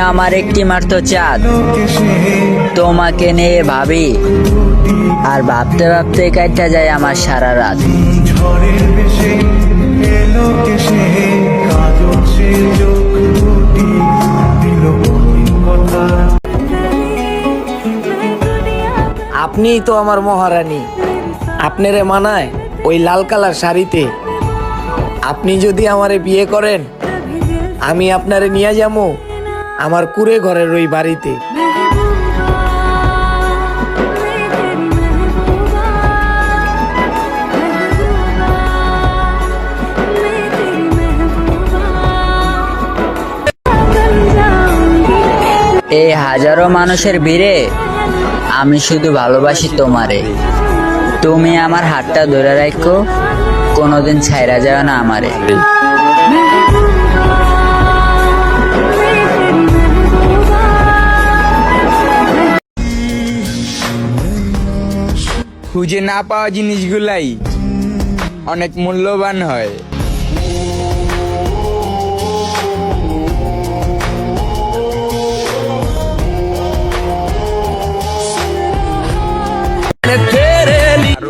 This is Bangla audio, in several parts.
আমার একটি মাত্র চাঁদ, তোমাকে নিয়ে ভাবি আর ভাবতে ভাবতে কাটতে যায় আমার সারা রাত। ঝড়ের বেশে এলো কেসে কাজল সে চোখ দুটি দিল বলি কথা। আপনিই তো আমার মহারানী, আপনারে মানায় ওই লাল কালার শাড়িতে। আপনি যদি আমারে বিয়ে করেন, আমি আপনারে নিয়ে যাবো আমার কুড়ে ঘরের ওই বাড়িতে। এই হাজারো মানুষের ভিড়ে আমি শুধু ভালোবাসি তোমারে। তুমি আমার হাতটা ধরে রাখো, কোনোদিন ছাইরা যাও না আমারে। খুঁজে না পাওয়া জিনিসগুলাই অনেক মূল্যবান হয়।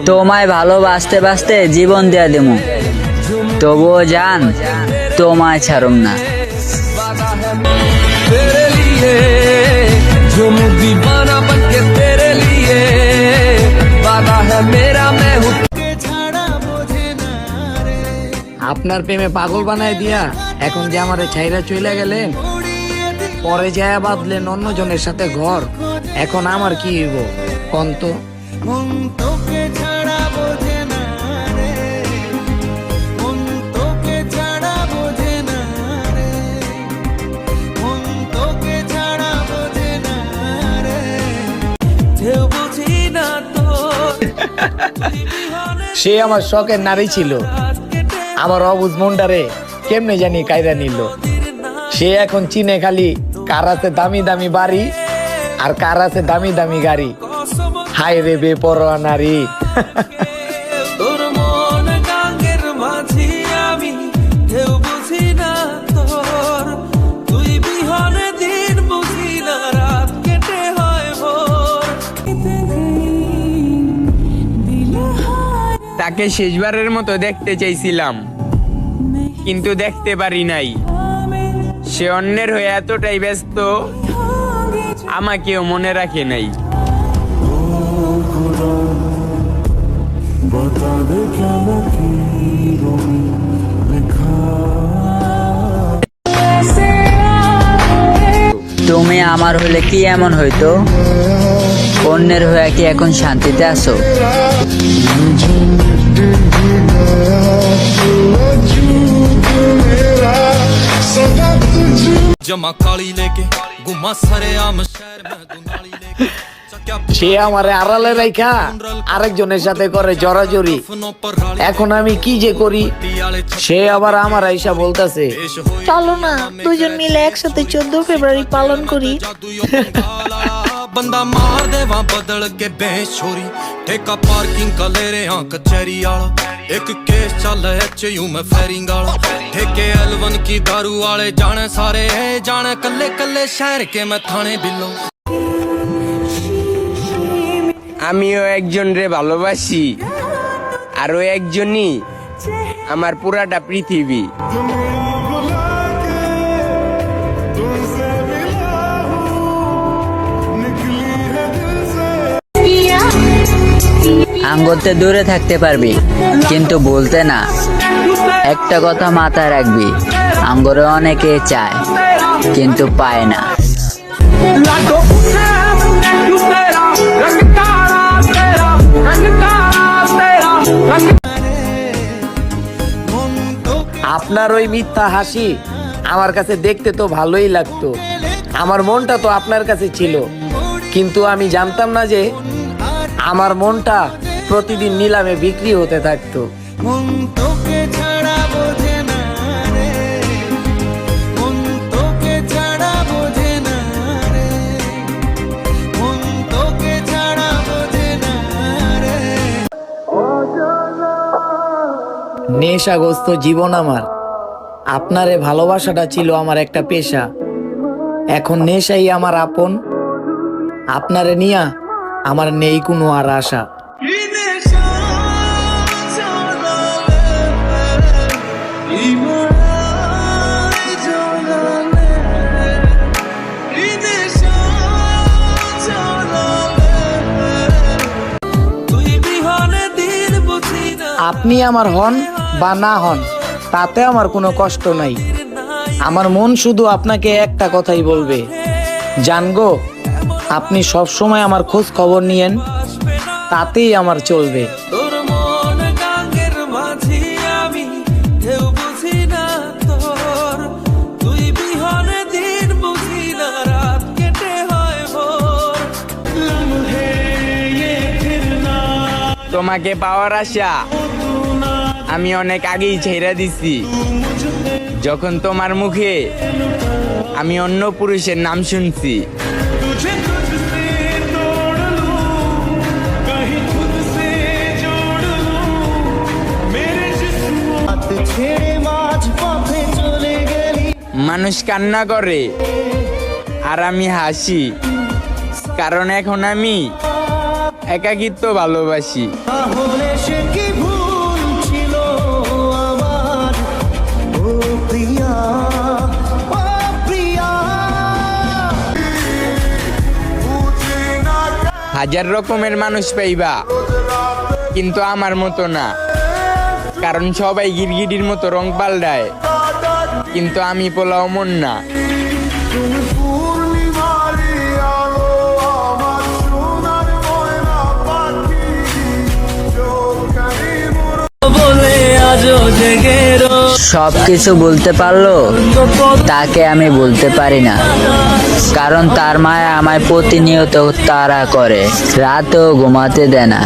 তোমায় ভালোবাসতে বাসতে জীবন দেয়া দেবো, তবুও জান তোমায় ছাড়ুম না। আপনার প্রেমে পাগল বানায় দিয়া এখন যে আমারে ছাইরা চলে গেলেন, পরে যায় বাঁধলেন অন্যজনের সাথে ঘর। এখন আমার কি হইব কন্ত? মন তোকে ছাড়া বোঝে না রে, মন তোকে ছাড়া বোঝে না রে, মন তোকে ছাড়া বোঝে না রে, কেউ বুঝি না তো। সে আমার শখের নারী ছিল, আমার অবুঝ মনটারে কেমনে জানি কায়দা নিল। সে এখন চিনে খালি কার আছে দামি দামি বাড়ি আর কার আছে দামি দামি গাড়ি। হায় রে বেপরোয়া নারী। তোর মন গাঙ্গের মাঝি আমি, কেউ বুঝি না তোর, তুই বিহনে দিন বুঝি না রাত কেটে হয় ভোর। তাকে শেষবারের মতো দেখতে চাইছিলাম, কিন্তু দেখতে পারি নাই। সে অন্যের হয়ে এতটাই ব্যস্ত, আমাকেও মনে রাখে নাই। তুমি আমার হলে কি এমন হইতো? অন্যের হয়ে কি এখন শান্তিতে আছো? जमा काली लेके गुमा सरे आम शहर में दुनाली लेके সে আমারে আড়ালে রাইখা আরেকজনের সাথে করে জড়াজড়ি। এখন আমি কি যে করি? সে আবার আমার আইসা বলতাছে, চলো না দুজন মিলে একসাথে 14 ফেব্রুয়ারি পালন করি। बंदा मार देवा बदल के बेशोरी, ठेका पार्किंग का ले रहे हाँ कचहरी आला, एक केस चल एचयू में फेरिंग आला, ठेके L1 की दारू वाले जाने सारे है जाने कल्ले कल्ले शहर के मैं थाने बिल्लो। আমিও একজন রে ভালোবাসি, আরো একজনই আমার পুরাটা পৃথিবী। আঙ্গুলতে দূরে থাকতে পারবি, কিন্তু বলতে না। একটা কথা মাথায় রাখবি, আঙ্গুরে অনেকে চায় কিন্তু পায় না। আপনার ওই মিথ্যা হাসি আমার কাছে দেখতে তো ভালোই লাগতো। আমার মনটা তো আপনার কাছে ছিল, কিন্তু আমি জানতাম না যে আমার মনটা প্রতিদিন নিলামে বিক্রি হতে থাকতো। মন তোকে ছাড়া বোঝে না রে, মন তোকে ছাড়া বোঝে না রে, মন তোকে ছাড়া বোঝে না রে। নেশাগ্রস্ত জীবন আমার, আপনারে ভালোবাসাটা ছিল আমার একটা পেশা। এখন নেশাই আমার আপন, আপনারে নিয়া আমার নেই কোনো আর আশা। আপনি আমার হন বা না হন তাতে আমার কোনো কষ্ট নাই। আমার মন শুধু আপনাকে একটা কথাই বলবে, জানগো আপনি সব সময় আমার খোঁজ খবর নিয়েন, তাতেই আমার চলবে। তোর মন গাঙ্গের মাঝি আমি ঢেউ বুঝি না তোর, তুই বিহনে দিন বুঝি না রাত কেটে হয় ভোর। তোমাকে পাওয়ার আশা আমি অনেক আগেই ছেড়ে দিছি, যখন তোমার মুখে আমি অন্য পুরুষের নাম শুনছি। মানুষ কান্না করে আর আমি হাসি, কারণ এখন আমি একাকিত্ব ভালোবাসি। হাজার রকমের মানুষ পাইবা, কিন্তু আমার মতো না, কারণ সবাই গিরগিটির মতো রং পাল্টায়, কিন্তু আমি পোলাও মন না। সবকিছু বলতে পারলো তাকে আমি বলতে পারি না, কারণ তার মায়া আমায় প্রতিনিয়ত তাড়া করে, রাতেও ঘুমাতে দেয় না।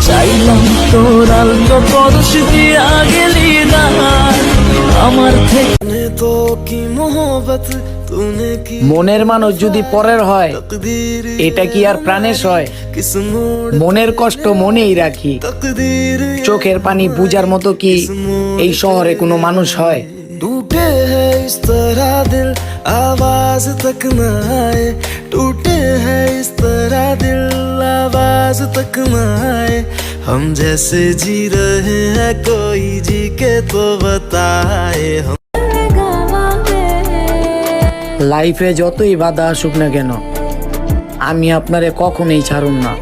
চাইলাম তোর আলতো পরশ দিয়া গেলি না আমার থেকে, তো কি মোহব্বত তুনে কি মনের মানুষ যদি পরের হয় তকদীর, এটা কি আর প্রাণের হয়? কিস মোড় মনের কষ্ট মনেই রাখি, তকদীর চোখের পানি বুঝার মতো কি এই শহরে কোনো মানুষ হয়? टूटे हैं इस तरह दिल आवाज तक न आए, टूटे हैं इस तरह दिल आवाज तक न आए, हम जैसे जी रहे हैं कोई जी के तो बताए। हम লাইফে যতই বাধা আসুক না কেন আমি আপনারে কখনোই ছাড়ুম না,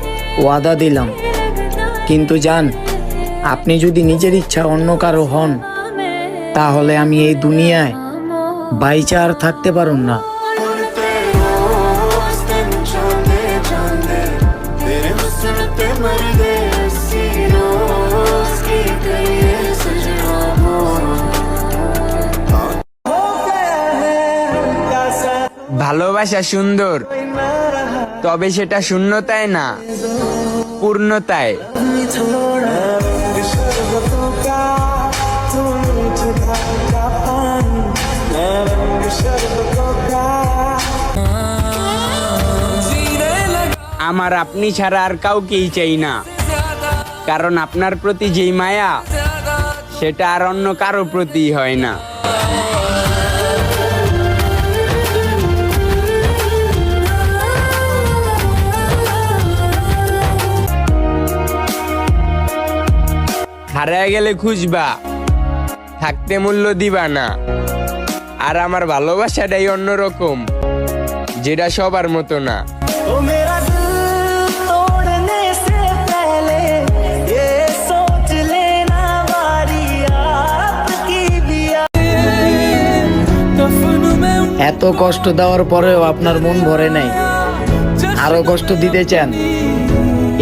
ওয়াদা দিলাম। কিন্তু জান, আপনি যদি নিজের ইচ্ছা অন্য কারো হন, তাহলে আমি এই দুনিয়ায় বাইচা আর থাকতে পারুম না। ভালোবাসা সুন্দর, তবে সেটা শূন্যতায় না, পূর্ণতায়। আমার আপনি ছাড়া আর কাউকেই চাই না, কারণ আপনার প্রতি যেই মায়া সেটা আর অন্য কারো প্রতি হয় না। হারায় গেলে খুঁজবা, থাকতে মূল্য দিবা না। আর আমার ভালোবাসাটাই অন্যরকম, যেটা সবার মতো না। ओ मेरा दिल तोड़ने से पहले ये सोच लेना बारी आपकी भी दफन में এত কষ্ট দেওয়ার পরেও আপনার মন ভরে নাই, আরো কষ্ট দিতে চান?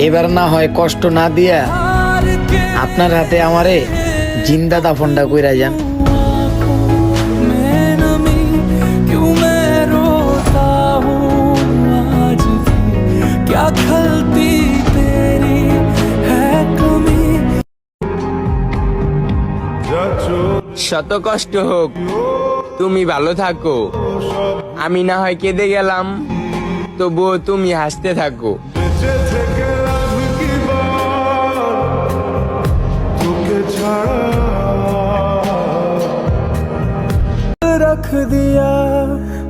এবার না হয় কষ্ট না দিয়া আপনার হাতে আমারে জিন্দা দাফনটা কইরা যান। मैं नमी क्यों मैं रोता हूँ आज भी, क्या खलती तेरी है कमी। শত কষ্ট হোক, তুমি ভালো থাকো। আমি না হয় কেঁদে গেলাম, তবুও তুমি হাসতে থাকো। रख दिया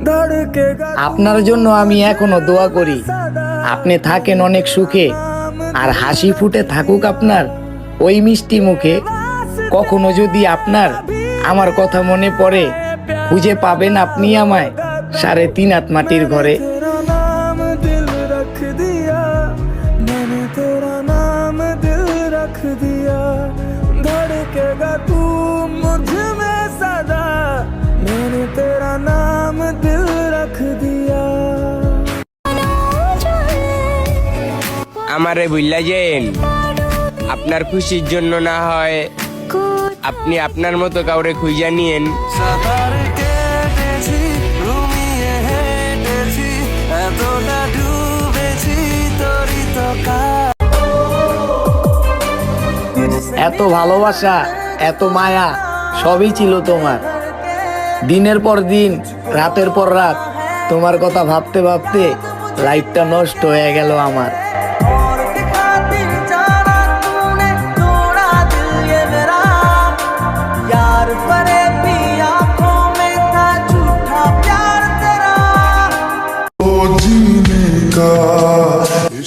धड़केगा আপনার জন্য আমি এখনো দোয়া করি আপনি থাকেন অনেক সুখে আর হাসি ফুটে থাকুক আপনার ওই মিষ্টি মুখে। কখনো যদি আপনার আমার কথা মনে পড়ে খুঁজে পাবেন আপনি আমায় 3.5 হাত মাটির ঘরে। तेरा नाम दिल रख दिया मैंने तेरा नाम दिल रख दिया धड़केगा तू मुझ में सदा मैंने तेरा नाम दिल रख दिया আমারে ভুইলা যেন আপনার খুশির জন্য না হয় আপনি আপনার মতো কাউরে খুঁজা নিয়েন। সাদারে কেটেছি ঘুমিয়ে হেঁটেছি এতটা ডুবেছি তোরই তো এত ভালোবাসা এত মায়া সবই ছিল তোমার। দিনের পর দিন রাতের পর রাত তোমার কথা ভাবতে ভাবতে লাইফটা নষ্ট হয়ে গেল আমার। और दिखाती जाना तूने तोड़ा दिल ये मेरा यार परे भी आंखों में था झूठा प्यार तेरा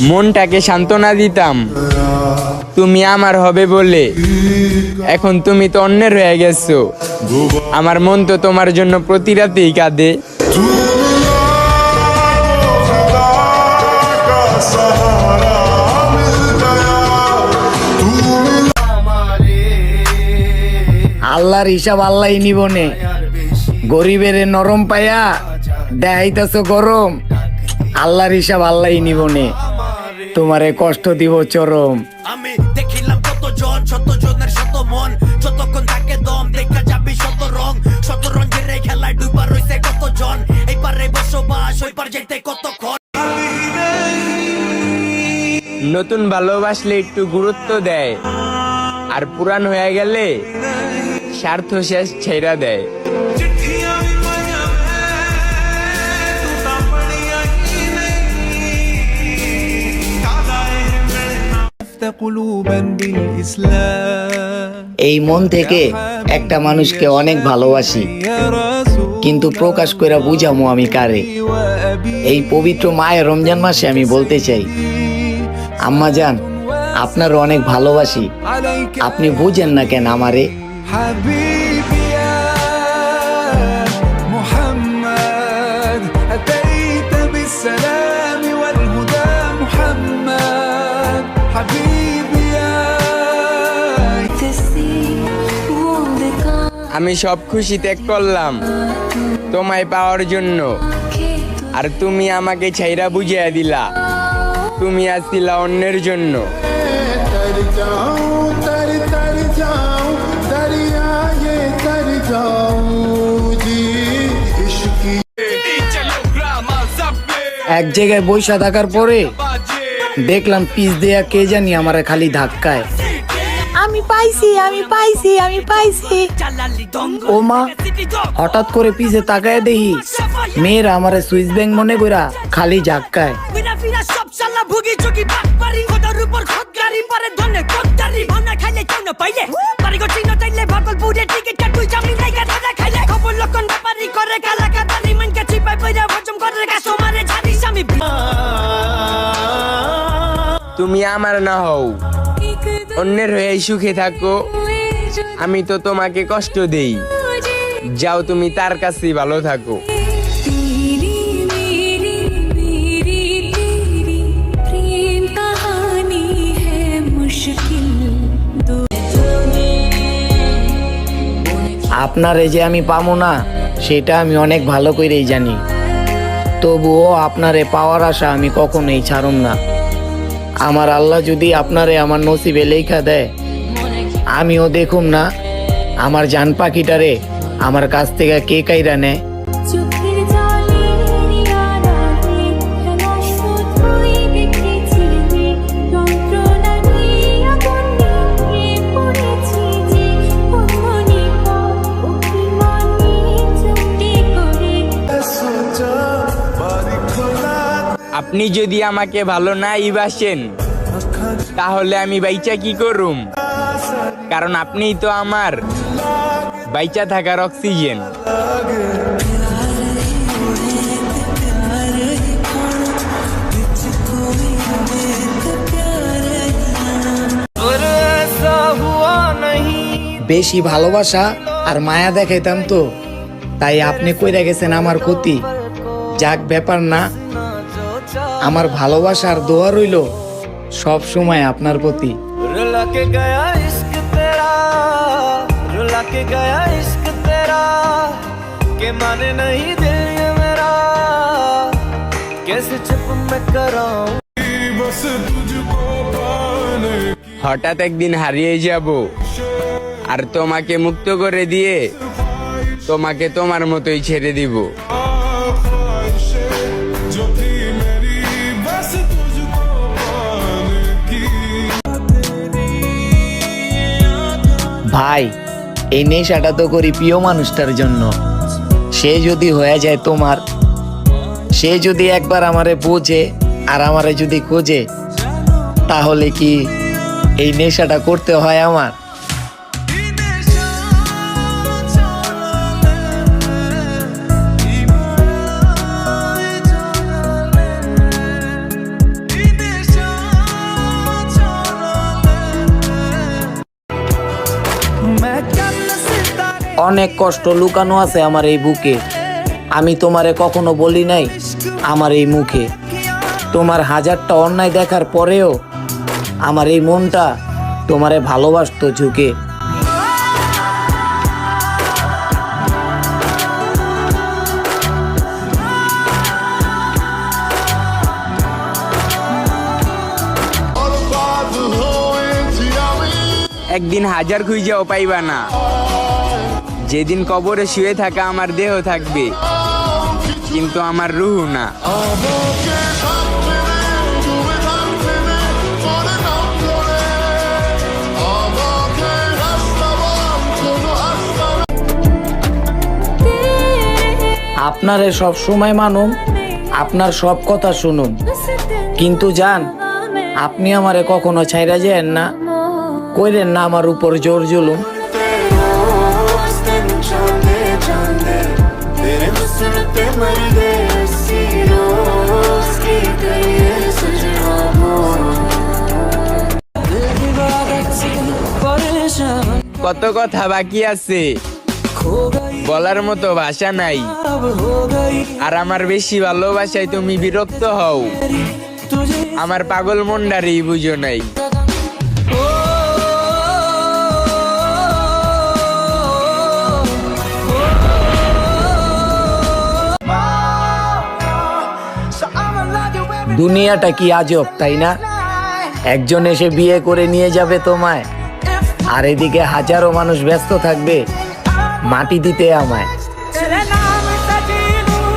মনটাকে সান্ত্বনা দিতাম তুমি আমার হবে বলে, এখন তুমি তো অন্যের হয়ে গেছো। আমার মন তো তোমার জন্য প্রতি রাতেই কাঁদে। আল্লাহর হিসাব আল্লাহই নিবনে, গরিবের নরম পায়া দেখাইতেছ গরম। আল্লাহর হিসাব আল্লাহই নিবনে, তোমারে কষ্ট দিব চরম। আমি দেখিলাম কত জন শত জনের শত মন যতক্ষণ থাকে দম দেখা যাবি শত রং শত রঙের এই খেলায় ডুবা রইছে কত জন এই পারে বসবাস ওই পার যেতে কতক্ষণ নতুন ভালোবাসলে একটু গুরুত্ব দেয়, আর পুরান হয়ে গেলে স্বার্থ শেষ ছেড়া দেয়। এই মন থেকে একটা মানুষকে অনেক ভালোবাসি, কিন্তু প্রকাশ করে বুঝামো আমি কারে। এই পবিত্র মায়ের রমজান মাসে আমি বলতে চাই, আম্মা জান আপনারও অনেক ভালোবাসি, আপনি বুঝেন না কেন আমারে। حبيبي يا محمد أتيت بالسلام والهدى محمد حبيبي يا আমি সব খুশি ত্যাগ করলাম তোমায় পাওয়ার জন্য, আর তুমি আমাকে ছাইরা বুঝিয়ে দিলা তুমি আসছিলা অন্যের জন্য। এক জায়গায় বৈশা থাকার পরে দেখলাম পিস দেয়া কে জানি আমারে খালি ধাক্কায়। আমি পাইছি আমি পাইছি আমি পাইছি। ও মা, হঠাৎ করে পিছে তাকায় দেখি মেয়েরা আমারে সুইস ব্যাংক মনে কইরা খালি ঝাক্কায়। ফিরা ফিরা সব শালা ভুগি চুকি বাটপারি কোটার উপর খতগারি পরে ধনে কোটারি ভানা খাইলে কেউ না পাইলে পারি গো চিনো তাইলে ভাগলপুরে টিকিট কাটুই জামি নাই গাদা খাইলে খবর লোকন ব্যাপারি করে কালা কাটারি মান কাছি পাই পয়রা হজম করে কাস্টমারে ঝাড়িস আমি তুমি আমার না হও, অন্যের হয়ে সুখে থাকো, আমি তো তোমাকে কষ্ট দেই, যাও তুমি তার কাছেই ভালো থাকো। আপনারে যে আমি পাবো না সেটা আমি অনেক ভালো করেই জানি, তবুও আপনারে পাওয়ার আশা আমি কখনোই ছাড়ুম না। আমার আল্লাহ যদি আপনারে আমার নসিবে লেখা দেয়, আমিও দেখুম না আমার জান পাখিটারে আমার কাছ থেকে কে কাইরা নেয়। আপনি যদি আমাকে ভালো নাই বাসেন তাহলে আমি বাইচা কি করুম, কারণ আপনিই তো আমার বাইচা থাকার অক্সিজেন। বেশি ভালোবাসা আর মায়া দেখাইতাম তো, তাই আপনি কইরা গেছেন আমার ক্ষতি। যাক, ব্যাপার না, আমার ভালোবাসা আর দোয়া রইল সব সময় আপনার প্রতি। रुला के गया इश्क तेरा, रुला के गया इश्क तेरा, के माने नहीं दिल ये मेरा, कैसे चुप मैं कराऊं। হঠাৎ একদিন হারিয়ে যাব, আর তোমাকে মুক্ত করে দিয়ে তোমাকে তোমার মতোই ছেড়ে দিব। ভাই, এই নেশাটা তো করি প্রিয় মানুষটার জন্য। সে যদি হয়ে যায় তোমার, সে যদি একবার আমারে বোঝে আর আমারে যদি খোঁজে, তাহলে কি এই নেশাটা করতে হয় আমার? অনেক কষ্ট লুকানো আছে আমার এই বুকে, আমি তোমারে কখনো বলি নাই আমার এই মুখে। তোমার হাজারটা অন্যায় দেখার পরেও আমার এই মনটা তোমারে ভালোবাসতো ঝুঁকে। একদিন হাজার খুঁজেও পাইবা না, যেদিন কবরে শুয়ে থাকা আমার দেহ থাকবে, কিন্তু আমার রুহ না। আপনারে সব সময় মানুম, আপনার সব কথা শুনুম, কিন্তু জান, আপনি আমারে কখনো ছাইরা যায়েন না, কইরেন না আমার উপর জোর জুলুম। কত কথা বাকি আছে, বলার মতো ভাষা নাই, আর আমার বেশি ভালোবাসায় তুমি বিরক্ত হও, আমার পাগল মনটারই বুঝো নাই। দুনিয়াটা কি আজব, তাই না? একজন এসে বিয়ে করে নিয়ে যাবে তোমায়, আর এদিকে হাজারো মানুষ ব্যস্ত থাকবে মাটি দিতে আমায়। तेरे नाम से जी लूं,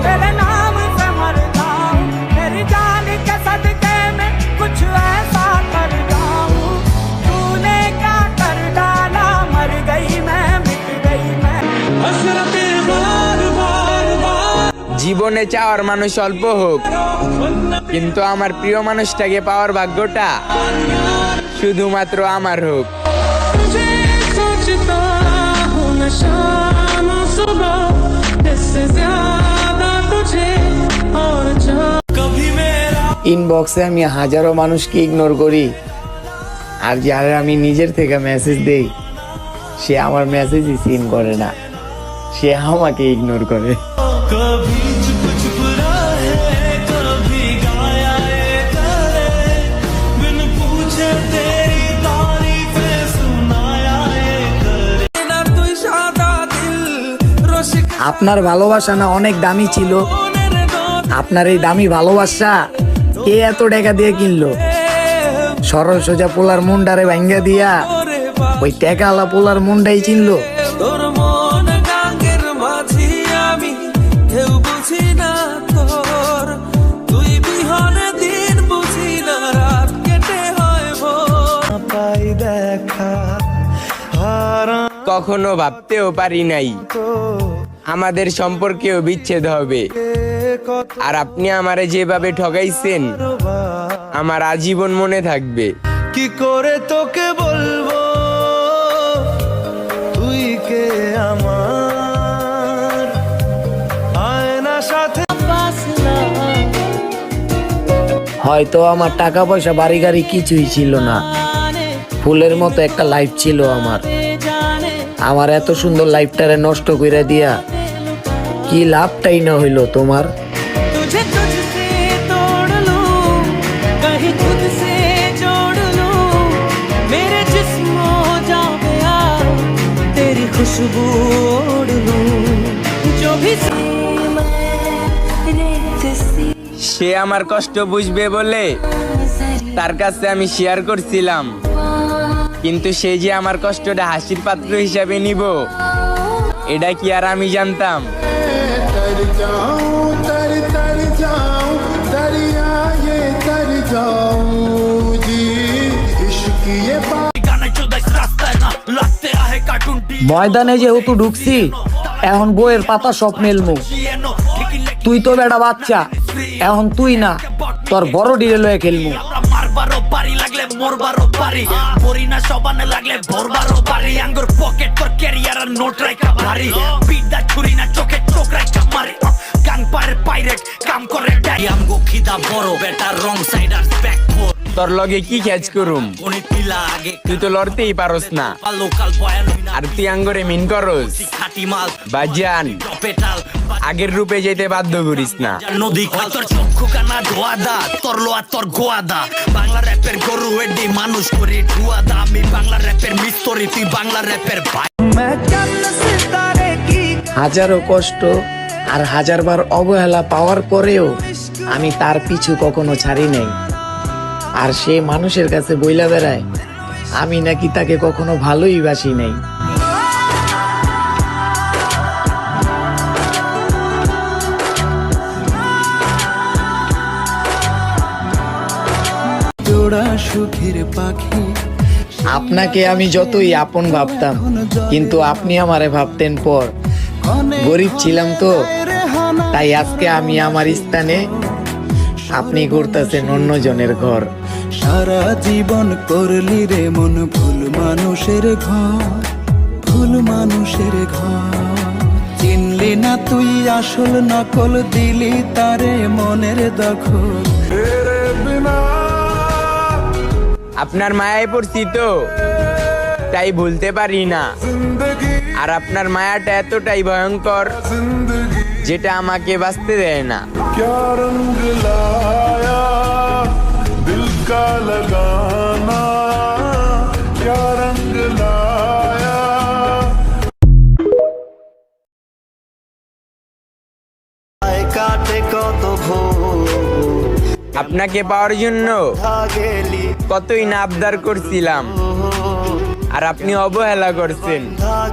तेरे नाम से मर जाऊं, तेरी जान के सदके में कुछ ऐसा कर जाऊं, तूने क्या कर डाला, मर गई मैं, मिट गई मैं, हसरतें बार बार बार। জীবনে চাওয়ার মানুষ অল্প হোক, কিন্তু আমার প্রিয় মানুষটাকে পাওয়ার ভাগ্যটা শুধুমাত্র আমার হোক। तुझे सोचता हूँ मैं शाम सुबह, इससे ज्यादा तुझे और कभी मेरा। ইনবক্সে আমি হাজারো মানুষকে ইগনোর করি, আর যারা আমি নিজের থেকে মেসেজ দেই, সে আমার মেসেজই সিন করে না, সে আমাকে ইগনোর করে। कभी चुप चुप रहे, कभी गाया ये करे, बिन पूछे तेरी तारीफें सुनाया ये करे। ना तू सादा दिल रोशिक আপনার ভালোবাসা না অনেক দামি ছিল, আপনার এই দামি ভালোবাসা কে এত টাকা দিয়ে কিনলো? সরল সোজা পোলার মুন্ডারে ভাঙ্গা দিয়া ওই টাকাওয়ালা পোলার মুন্ডাই চিনলো। তোর মন গাঙ্গের মাঝি আমি, কেউ বুঝি না তোর, তুই বিহনে দিন বুঝি না, রাত কেটে হয় ভোর। পাই দেখা হারা কখনো ভাবতেও পারি নাই আমাদের সম্পর্কেও বিচ্ছেদ হবে, আর আপনি আমারে যেভাবে ঠগাইছেন আমার আজীবন মনে থাকবে। কি করে তোকে বলবো তুই কে আমার, আয়না সাথে হয়তো আমার টাকা পয়সা বাড়ি গাড়ি কিছুই ছিল না, ফুলের মতো একটা লাইফ ছিল আমার, আমার এত সুন্দর লাইফটারে নষ্ট কইরা দিয়া কি লাভটাই না হইলো তোমার। तुझे तुझसे तोड़ लूं कहीं खुद से जोड़ लूं मेरे जिस्म हो जावे यार तेरी खुशबू ओढ़ लूं जो भी সে আমার কষ্ট বুঝবে বলে তার কাছে আমি শেয়ার করছিলাম, কিন্তু সে যে আমার কষ্টটা হাসির পাত্র হিসাবে নিব এটা কি আর আমি জানতাম? ময়দানে যেহেতু ঢুকছি এখন বইয়ের পাতা সব মেলমু। তুই তো বেটা বাচ্চা, এখন তুই না তোর বড় ডিরে লয়ে খেলমু। মারবারও পারি লাগলে মরবারও পারি পরি না সবানে লাগলে ভরবারও পারি আঙ্গুর পকেট তোর ক্যারিয়ার আর নোট রাইকা ভারী বিদ্যা ছুরি না চোখে চোখ রাইকা মারি গাং পারে পাইরেট কাম করে ডাই আমগো খিদা বড় বেটা রং সাইড আর ব্যাক ফোর তোর লগে কি খেজ করুম? কোনি পিলা আগে তুই তো লড়তেই পারস না, লোকাল বয়ান আর তুই আঙ্গরে মিন করস। খাটি মাল বাজান পেটাল আগের রূপে যেতে বাধ্য করিস না। নদী খাল তোর চক্ষু কানা ধোয়াদা তোর লোয়া তোর গোয়াদা বাংলা র্যাপের গরু এডি মানুষ করি ধুয়াদা আমি বাংলা র্যাপের মিস্তরি তুই বাংলা র্যাপের ভাই হাজারো কষ্ট আর হাজারবার অবহেলা পাওয়ার পরেও আমি তার পিছু কখনো ছাড়ি নাই। আর সে মানুষের কাছে বইলা বেড়ায় আমি নাকি তাকে কখনো ভালোই বাসি নাই। জোড়া সুখের পাখি আপনাকে আমি যতই আপন ভাবতাম, কিন্তু আপনি আমারে ভাবতেন পর। গরিব ছিলাম তো, তাই আজকে আমি আমার স্থানে, আপনি করতেছেন অন্যজনের ঘর। সারা জীবন করলি রে মন ভুল মানুষের ঘর, ভুল মানুষের ঘর। চিনলি না তুই আসল নকল, দিলি তারে মনের দখল। আপনার মায়ায় পড়ছি তো তাই ভুলতে পারি না, আর আপনার মায়াটা এতটাই ভয়ঙ্কর যেটা আমাকে বাঁচতে দেয় না। क्या रंग लाया दिल का लगाना, क्या रंग लाया। কাটে কত ভোর আপনাকে পাওয়ার জন্য গেলি কতই না আবদার করছিলাম, আর আপনি অবহেলা করছেন।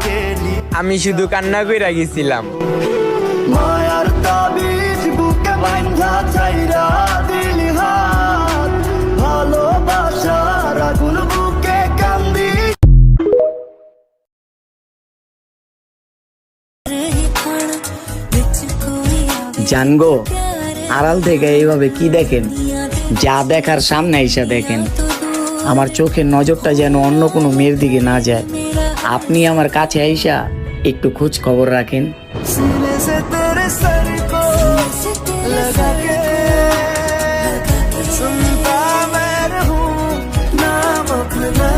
গেলি আমি শুধু কান্না কইরা গেছিলাম। মায়ার তাবিজ বুকে বাঁধা চাইরা দিলি হাত, ভালোবাসার আগুন বুকে কান্দি। জানগো আড়াল থেকে এইভাবে কি দেখেন? যা দেখার সামনে এসে দেখেন। আমার চোখের নজরটা যেন অন্য কোনো মেয়ের দিকে না যায়। আপনি আমার কাছে আইসা একটু খোঁজ খবর রাখেন। सीने से तेरे सर को लगा के सुनता मैं रहूं नाम अपना।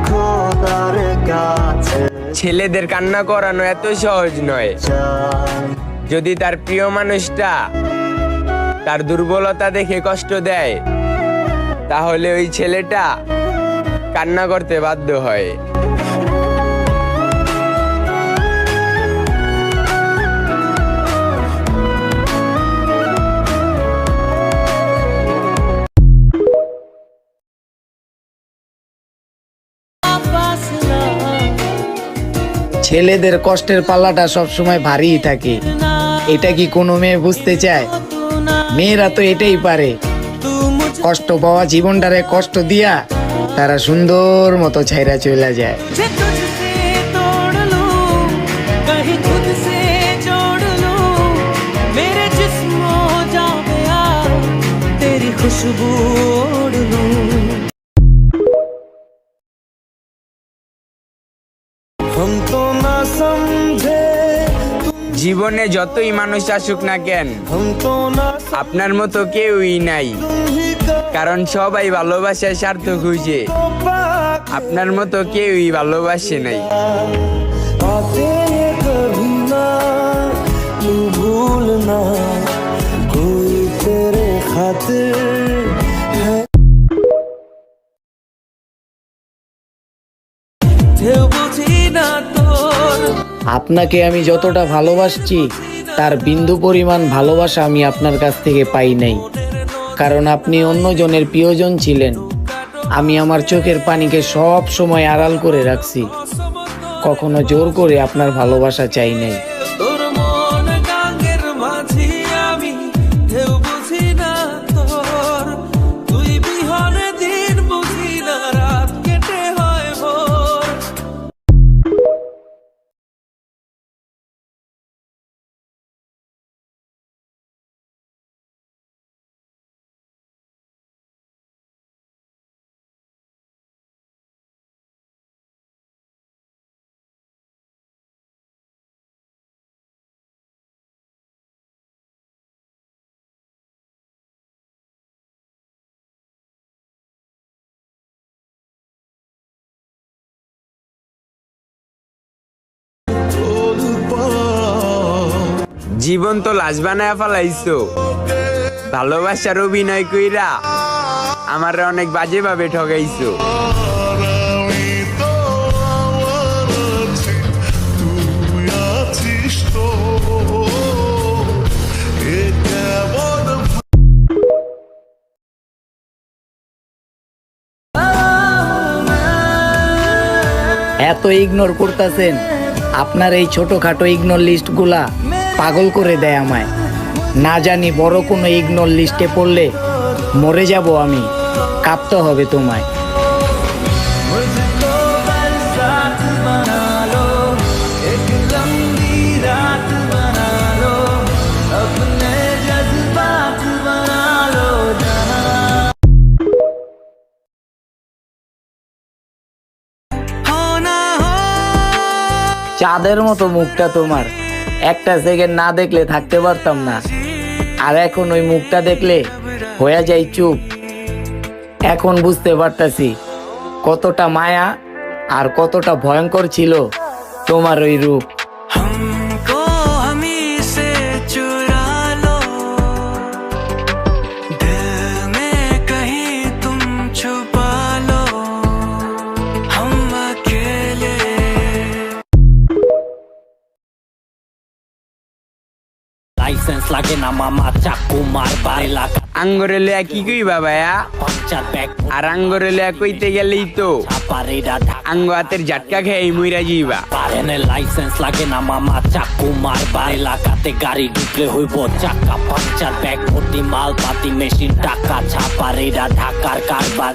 খোদার কাছে ছেলেদের কান্না করানো এত সহজ নয়। যদি তার প্রিয় মানুষটা তার দুর্বলতা দেখে কষ্ট দেয়, তাহলে ওই ছেলেটা কান্না করতে বাধ্য হয়। ছেলেদের কষ্টের পাল্লাটা সবসময় ভারীই থাকে। এটা কি কোনো মেয়ে বুঝতে চায়? মেয়েরা তো এটাই পারে, কষ্ট পাওয়া জীবনটারে কষ্ট দিয়া তারা সুন্দর মতো ছাইরা চলে যায়। तुझे तुझसे तोड़ लूं कहीं खुद से जोड़ लूं मेरे जिस्म हो जावे यार तेरी खुशबू ओढ़ लूं। हम तो ना समझे জীবনে যতই মানুষ আসুক না কেন, हमको ना আপনার মতো কেউই নাই। ही का কারণ সবাই ভালোবাসায় স্বার্থ খুঁজে, আপনার মতো কেউই ভালোবাসে নাই। बातें ये कभी ना तू भूलना कोई तेरे खातिर है बुझी ना तोर আপনাকে আমি যতটা ভালোবাসছি তার বিন্দু পরিমাণ ভালোবাসা আমি আপনার কাছ থেকে পাই নাই, কারণ আপনি অন্যজনের প্রিয়জন ছিলেন। আমি আমার চোখের পানিকে সব সময় আড়াল করে রাখছি, কখনো জোর করে আপনার ভালোবাসা চাই নাই। তোর মন গাঙ্গের মাঝি আমি ঢেউ বুঝি না তোর তুই বিহনে দিন বুঝি না রাত কেটে হয় ভোর জীবন তো লাশ বানায় ফেলাইছো, ভালোবাসার অভিনয় কইরা আমার অনেক বাজে ভাবে ঠকাইছো। আমি তো আমার আছি, তুই আছিস তো এ কেমন এত ইগনোর করতেছেন, আপনার এই ছোটখাটো ইগনোর লিস্টগুলা পাগল করে দেয় আমায়। না জানি বড় কোনো ইগনোর লিস্টে পড়লে মরে যাব আমি, কাঁপতে হবে তোমায়। मुझको बरसात बना लो एक लंबी रात बना लो अपने जज्बात बना लो होना हो চাঁদের মতো মুখটা তোমার, একটা সেকেন্ড না দেখলে থাকতে পারতাম না। আর এখন ওই মুখটা দেখলে হয়ে যায় চুপ। এখন বুঝতে পারতাছি কতটা মায়া আর কতটা ভয়ঙ্কর ছিল তোমার ওই রূপ। हमको हमी से चुरा लो दिल में कहीं तुम छुपा लो हम अकेले লাইসেন্স লাগে না মামা, চাকু মারবার এলাকা আঙ্গরে লয়া কি কইবা ভাইয়া? পাঞ্চার ব্যাগ আর আঙ্গরে লয়া কইতে গেলেই তো পারেরা আঙ্গ হাতের ঝাটকা খেয়ে মইরা যাইবা। পারেনে লাইসেন্স লাগে না মামা, চাকু মারবার এলাকাতে গাড়ি ঢুকলে হইব চাকা পাঞ্চার, ব্যাগ ভর্তি মাল পাতি মেশিন টাকা ছাপারেরা ঢাকার কারবার।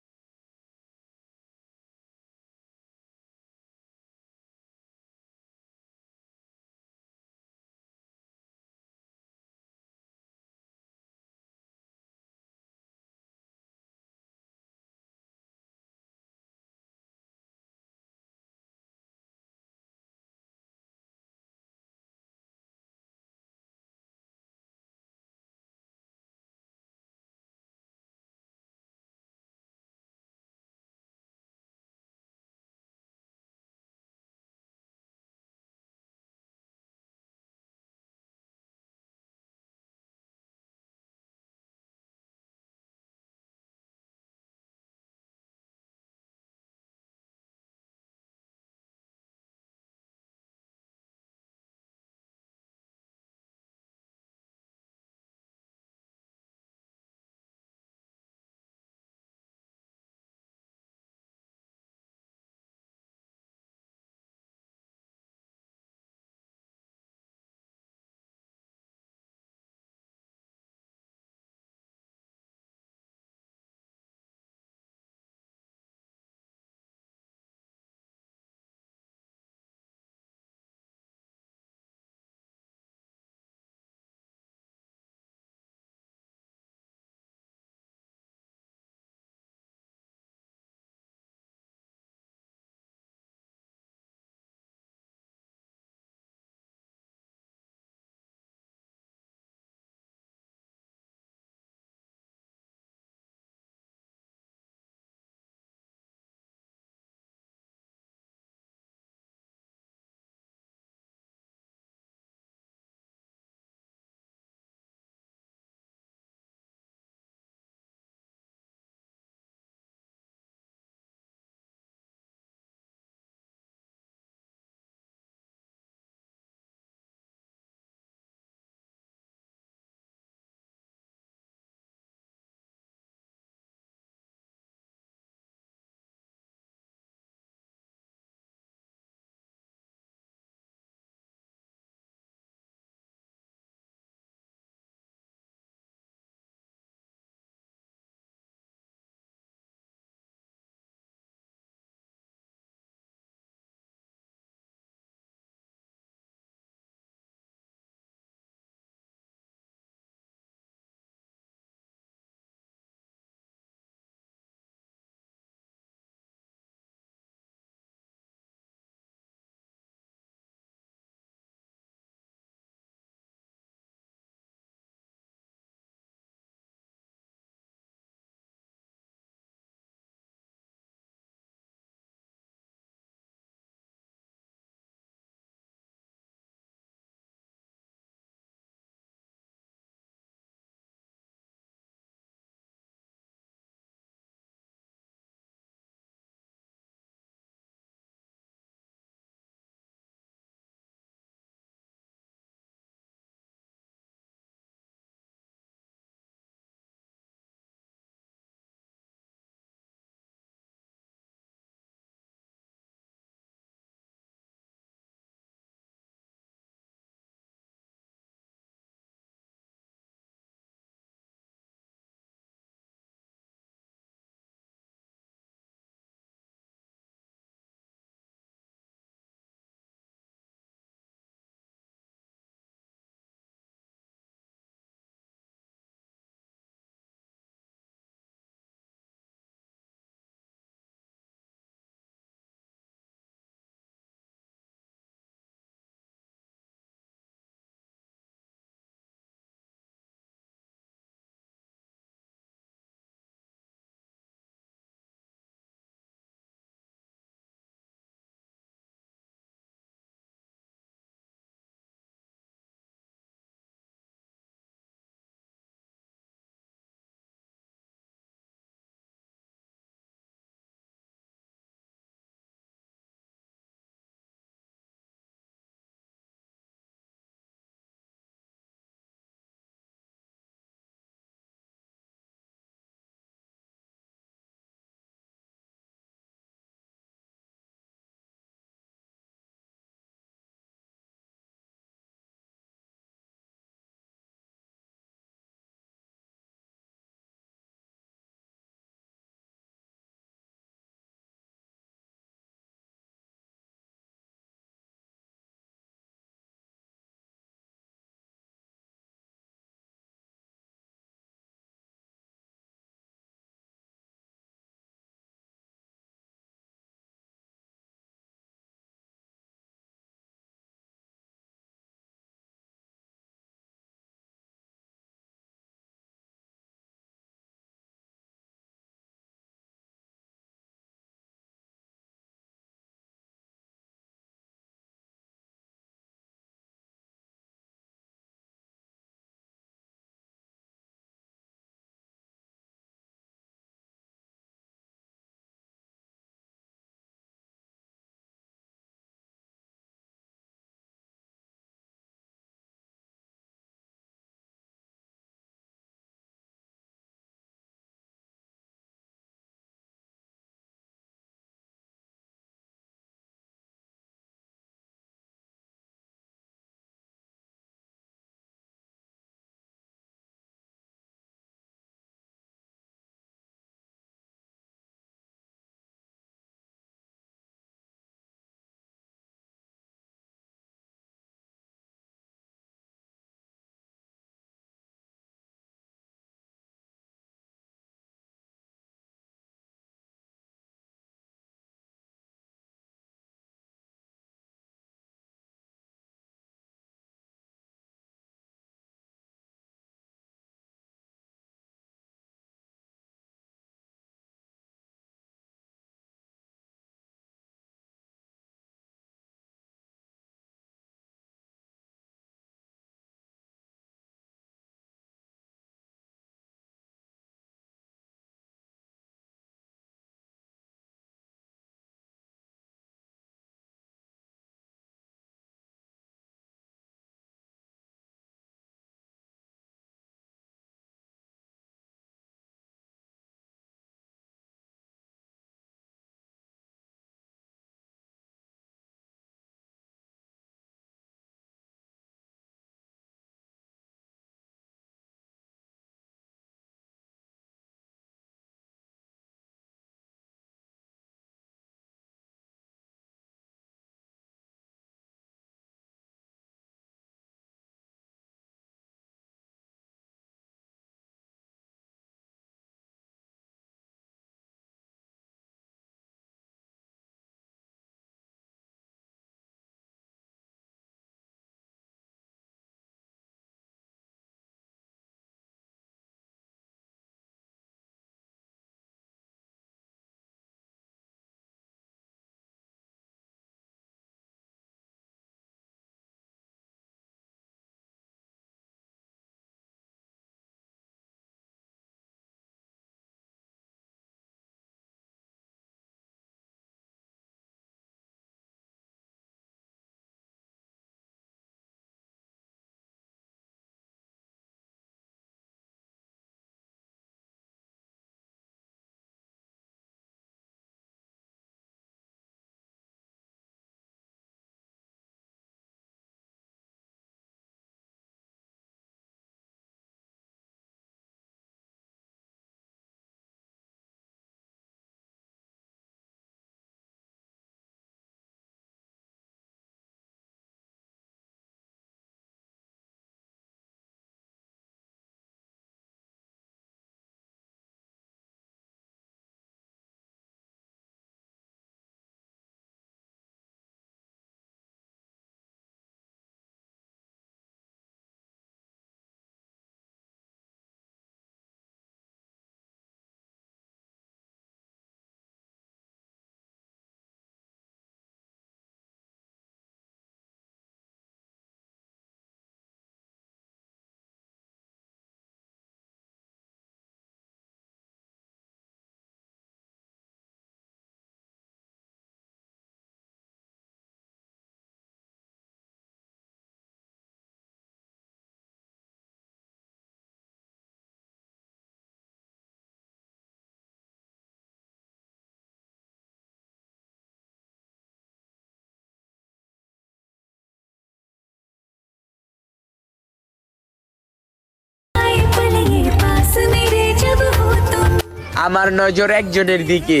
আমার নজর একজনের দিকে,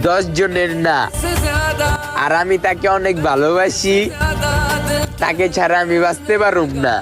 10 জনের না। আর আমি তাকে অনেক ভালোবাসি, তাকে ছাড়া আমি বাঁচতে পারুম না।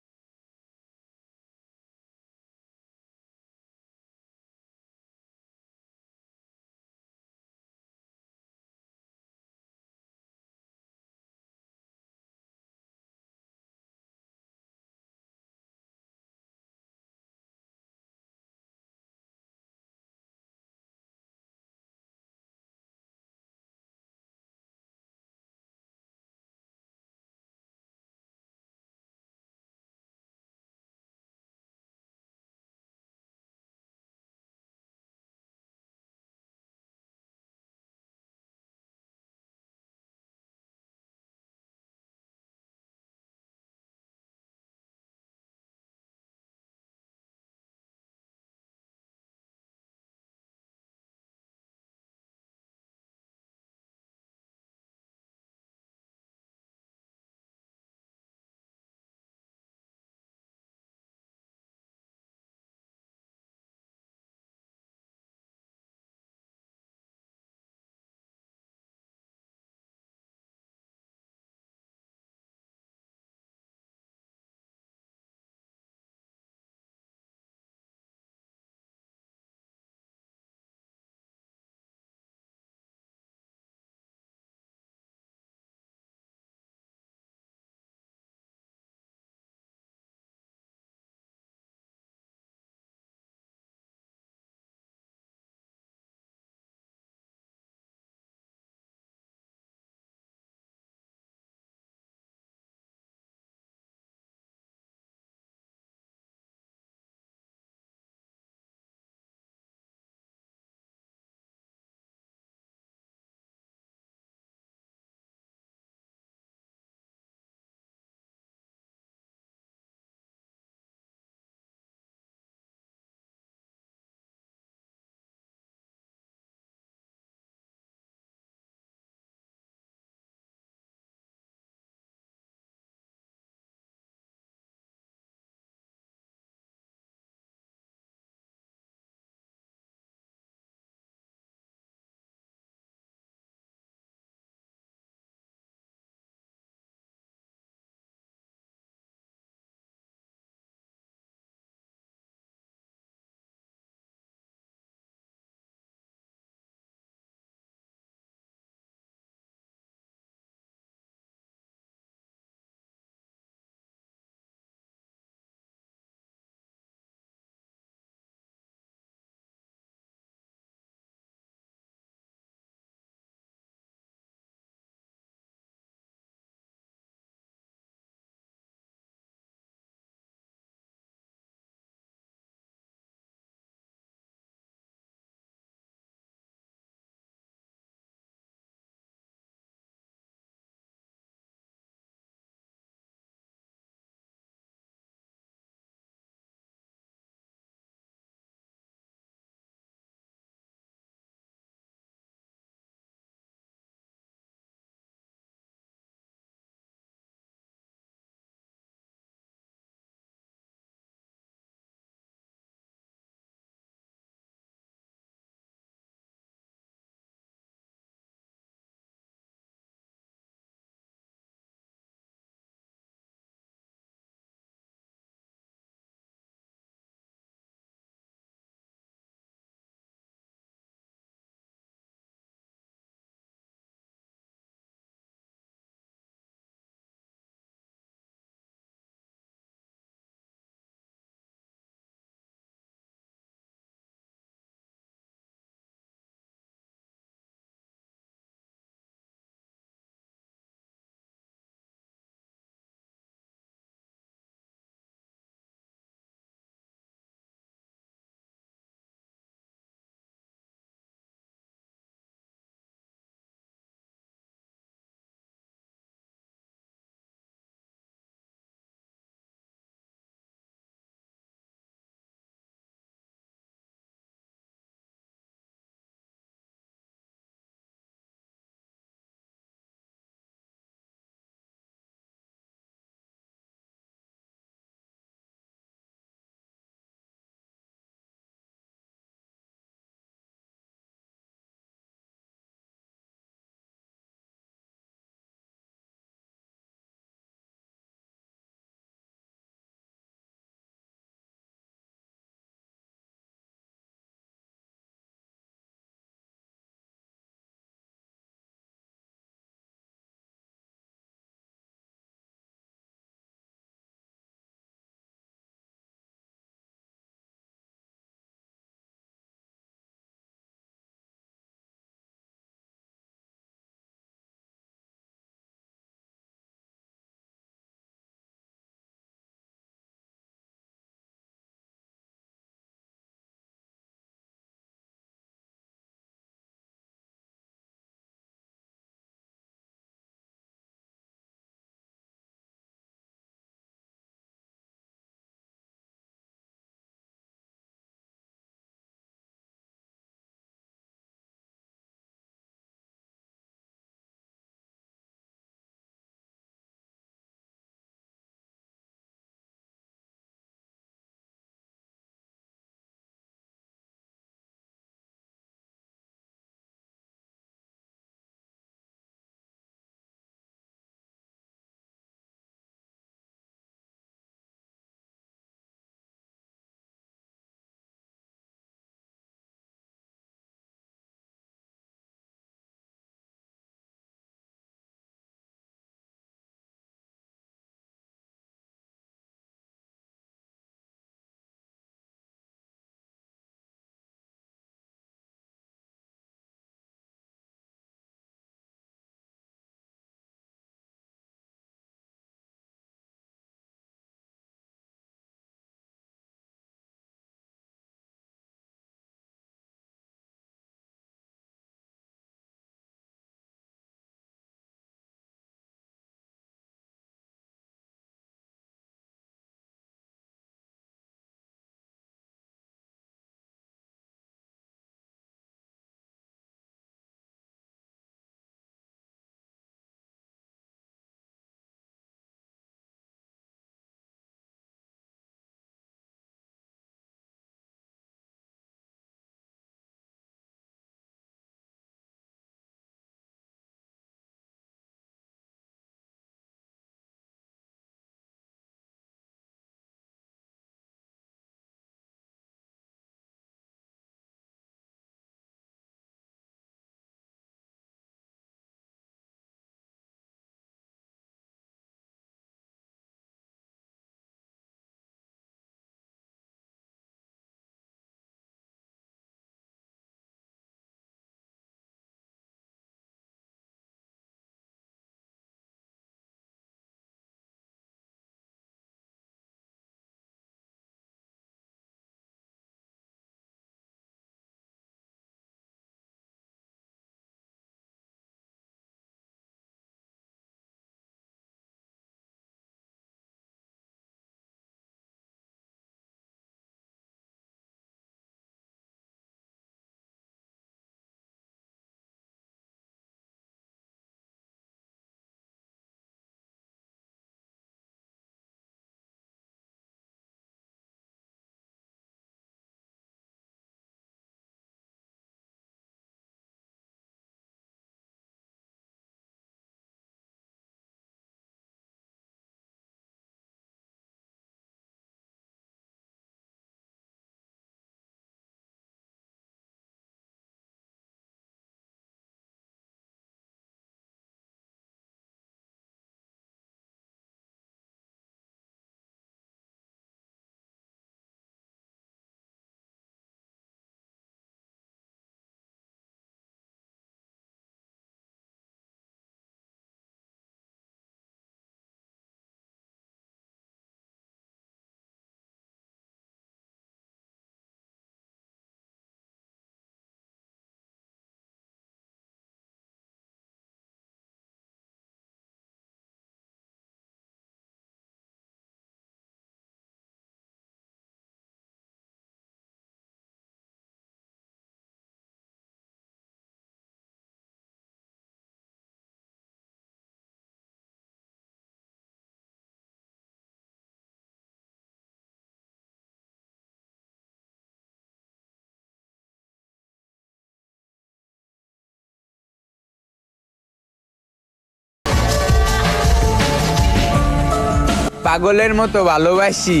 পাগলের মতো ভালোবাসি,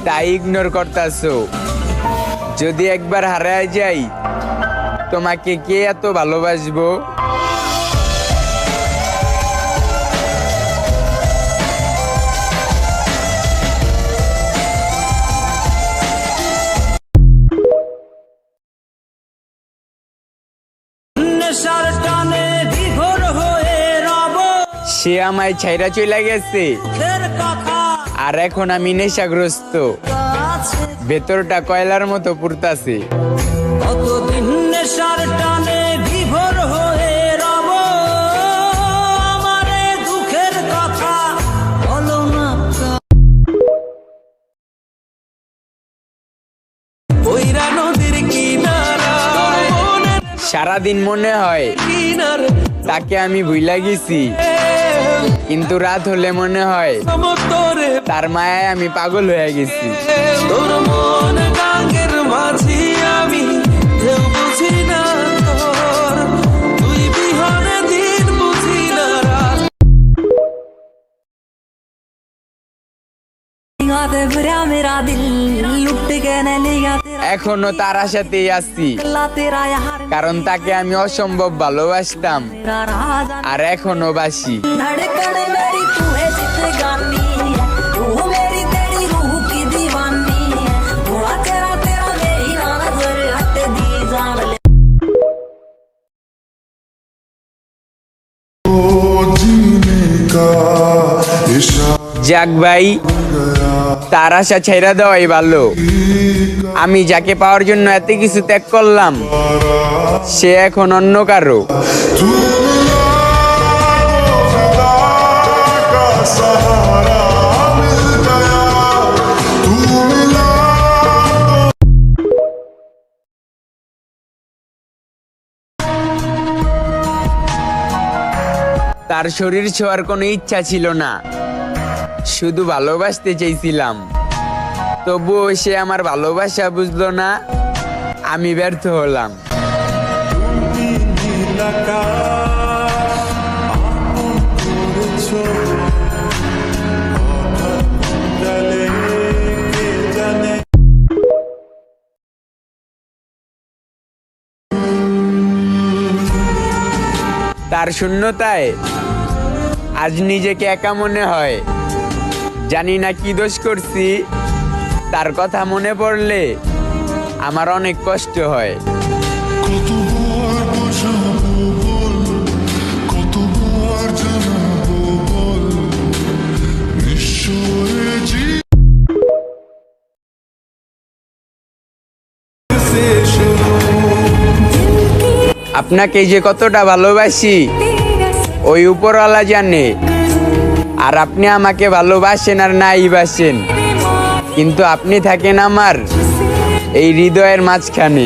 তাই ইগনোর করতাছো। যদি একবার হারায় যাই, তোমাকে কে এত ভালোবাসবো? নেশার টানে বিভোর হয়ে রব সে আমায় ছাইরা চলে গেছে, তোর কথা আর এখন আমি নেশাগ্রস্ত। আছে ভেতরটা কয়লার মতো পুড়তাছে। কতদিন নেশার টানে বিভোর হয়ে রব আমারে দুঃখের কথা বলো না ওইরা নদীর কিনারায় সারাদিন মনে হয় কিনারে তাকে আমি ভুইলা গেছি, কিন্তু রাত হলে মনে হয় তোরে তার মায়ায় আমি পাগল হয়ে গেছি। তোর মন গাঙ্গের মাঝি আমি ঢেউ বুঝি না তোর তুই বিহনে দিন বুঝি না রাত मेरा दिल लुट के न लिया এখনো তার আশাতেই আছি, तेरा यार কারণ তাকে আমি অসম্ভব ভালোবাসতাম, मेरा राजा আর एखोनो बासी। धड़कन मेरी तू है जिंदगानी है तू मेरी तेरी रूह की दीवानी है थोड़ा तेरा तेरा मेरी नजर हट दी जान ले जीने का इशारा যাক ভাই, তার আশা ছেড়ে দেওয়াই ভালো। আমি যাকে পাওয়ার জন্য এত কিছু ত্যাগ করলাম, সে এখন অন্য কারো। तू मिला तो खुदा का सहारा मिल गया तू मिला তার শরীর ছোঁয়ার কোনো ইচ্ছা ছিল না, শুধু ভালোবাসতে চেয়েছিলাম। তবুও সে আমার ভালোবাসা বুঝলো না, আমি ব্যর্থ হলাম। তার শূন্যতায় আজ নিজেকে একা মনে হয়। জানি না কি দোষ করছি, তার কথা মনে পড়লে আমার অনেক কষ্ট হয়। কতবার বোঝাবো বল কতবার জানাবো বল নিশ্চয় জি আপনাকে যে কতটা ভালোবাসি ওই উপরওয়ালা জানে, আর আপনি আমাকে ভালোবাসেন আর নাই বাসেন, কিন্তু আপনি থাকেন আমার এই হৃদয়ের মাঝখানে।